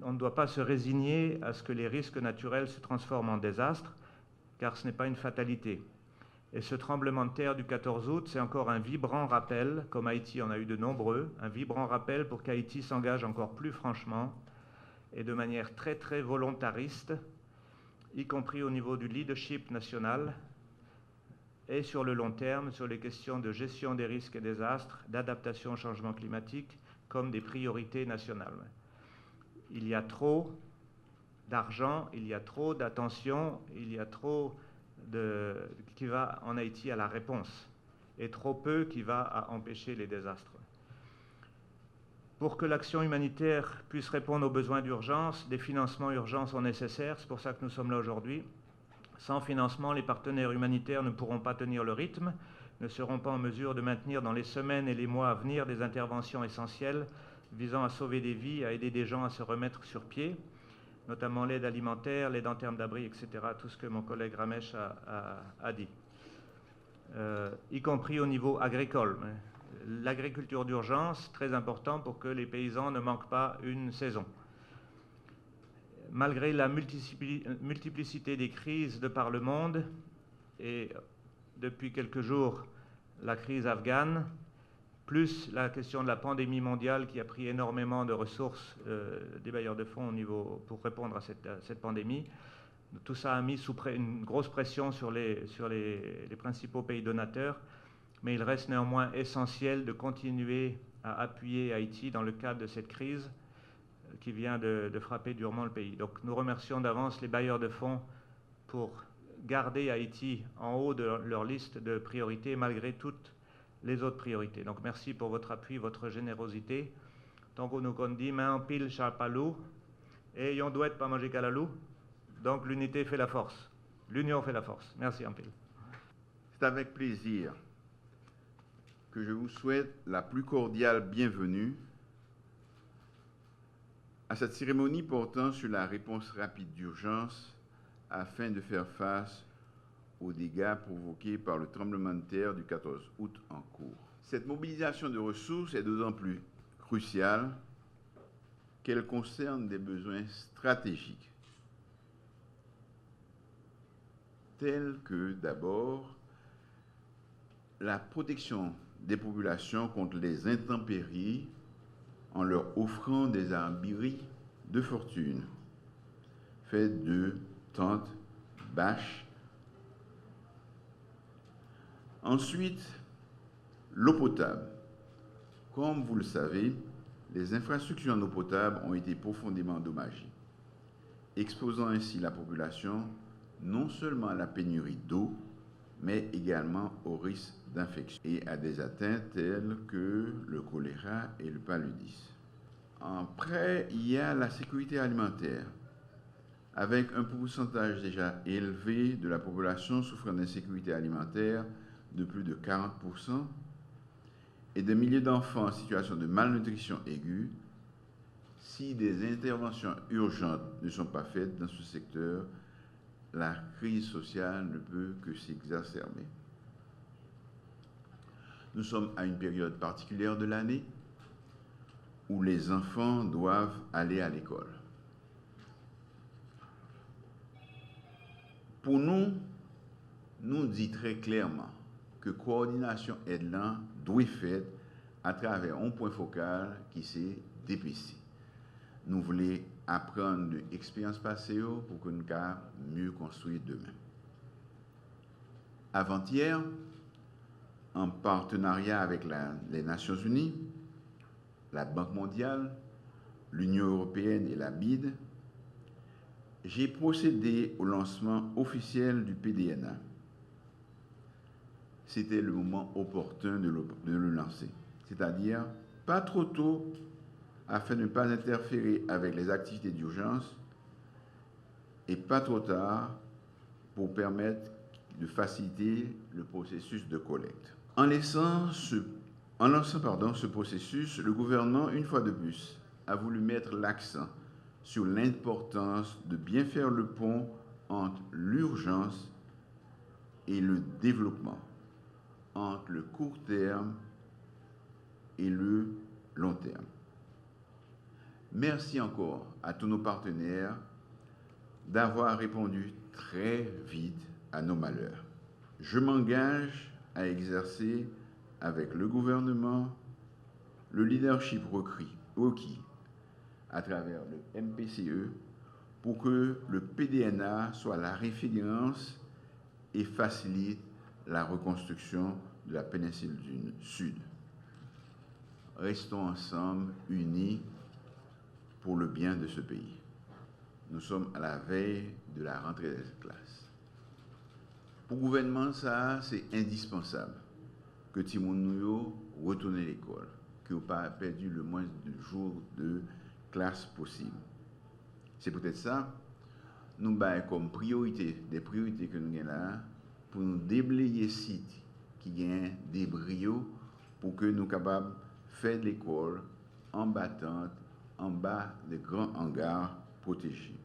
on ne doit pas se résigner à ce que les risques naturels se transforment en désastres, car ce n'est pas une fatalité. Et ce tremblement de terre du 14 août, c'est encore un vibrant rappel, comme Haïti en a eu de nombreux, un vibrant rappel pour qu'Haïti s'engage encore plus franchement et de manière très très volontariste, y compris au niveau du leadership national, et sur le long terme, sur les questions de gestion des risques et désastres, d'adaptation au changement climatique, comme des priorités nationales. Il y a trop d'argent, il y a trop d'attention, il y a trop qui va en Haïti à la réponse, et trop peu qui va à empêcher les désastres. Pour que l'action humanitaire puisse répondre aux besoins d'urgence, des financements urgents sont nécessaires, c'est pour ça que nous sommes là aujourd'hui. Sans financement, les partenaires humanitaires ne pourront pas tenir le rythme, ne seront pas en mesure de maintenir dans les semaines et les mois à venir des interventions essentielles visant à sauver des vies, à aider des gens à se remettre sur pied, notamment l'aide alimentaire, l'aide en termes d'abri, etc., tout ce que mon collègue Ramesh a dit, y compris au niveau agricole. L'agriculture d'urgence, très important pour que les paysans ne manquent pas une saison. Malgré la multiplicité des crises de par le monde, et depuis quelques jours la crise afghane, plus la question de la pandémie mondiale qui a pris énormément de ressources des bailleurs de fonds pour répondre à cette pandémie. Tout ça a mis une grosse pression sur les principaux pays donateurs, mais il reste néanmoins essentiel de continuer à appuyer Haïti dans le cadre de cette crise qui vient de frapper durement le pays. Donc nous remercions d'avance les bailleurs de fonds pour garder Haïti en haut de leur liste de priorités malgré toutes les autres priorités. Donc merci pour votre appui, votre générosité. Tango nous dit main en pile charpalou et yon doit pas manger calalou. Donc l'unité fait la force. L'union fait la force. Merci en pile. C'est avec plaisir que je vous souhaite la plus cordiale bienvenue à cette cérémonie portant sur la réponse rapide d'urgence afin de faire face aux dégâts provoqués par le tremblement de terre du 14 août en cours. Cette mobilisation de ressources est d'autant plus cruciale qu'elle concerne des besoins stratégiques, tels que d'abord la protection des populations contre les intempéries en leur offrant des abris de fortune, faits de tentes, bâches. Ensuite, l'eau potable. Comme vous le savez, les infrastructures en eau potable ont été profondément endommagées, exposant ainsi la population non seulement à la pénurie d'eau, mais également au risque d'infection et à des atteintes telles que le choléra et le paludisme. Après, il y a la sécurité alimentaire, avec un pourcentage déjà élevé de la population souffrant d'insécurité alimentaire de plus de 40% et des milliers d'enfants en situation de malnutrition aiguë. Si des interventions urgentes ne sont pas faites dans ce secteur, la crise sociale ne peut que s'exacerber. Nous sommes à une période particulière de l'année où les enfants doivent aller à l'école. Pour nous, nous dit très clairement que coordination aide-là doit être faite à travers un point focal qui c'est DPC. Nous voulons apprendre de l'expérience passée pour que nous puissions mieux construire demain. Avant-hier, en partenariat avec les Nations Unies, la Banque mondiale, l'Union européenne et la BID, j'ai procédé au lancement officiel du PDNA. C'était le moment opportun de le lancer, c'est-à-dire pas trop tôt afin de ne pas interférer avec les activités d'urgence et pas trop tard pour permettre de faciliter le processus de collecte. En lançant ce processus, le gouvernement, une fois de plus, a voulu mettre l'accent sur l'importance de bien faire le pont entre l'urgence et le développement, entre le court terme et le long terme. Merci encore à tous nos partenaires d'avoir répondu très vite à nos malheurs. Je m'engage à exercer avec le gouvernement le leadership requis à travers le MPCE pour que le PDNA soit la référence et facilite la reconstruction de la péninsule du Sud. Restons ensemble, unis, pour le bien de ce pays. Nous sommes à la veille de la rentrée des classes. Pour le gouvernement, ça, c'est indispensable que Timoun retourne à l'école, que vous pas perdu le moins de jours de classe possible. C'est peut-être ça, nous avons comme priorité, des priorités que nous avons là, pour nous déblayer sites qui ont des brio pour que nous soyons capables de faire de l'école en battante, en bas des grands hangars protégés.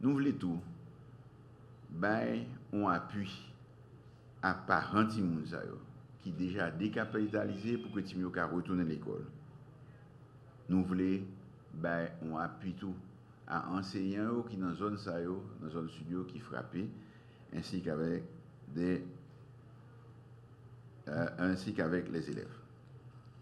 Nous voulons tout, on appuie à parents qui déjà décapitalisés pour que Timio retourne à l'école. Nous voulons on appuie tout à enseignants qui dans zone dans zone studio qui frappent ainsi qu'avec les élèves.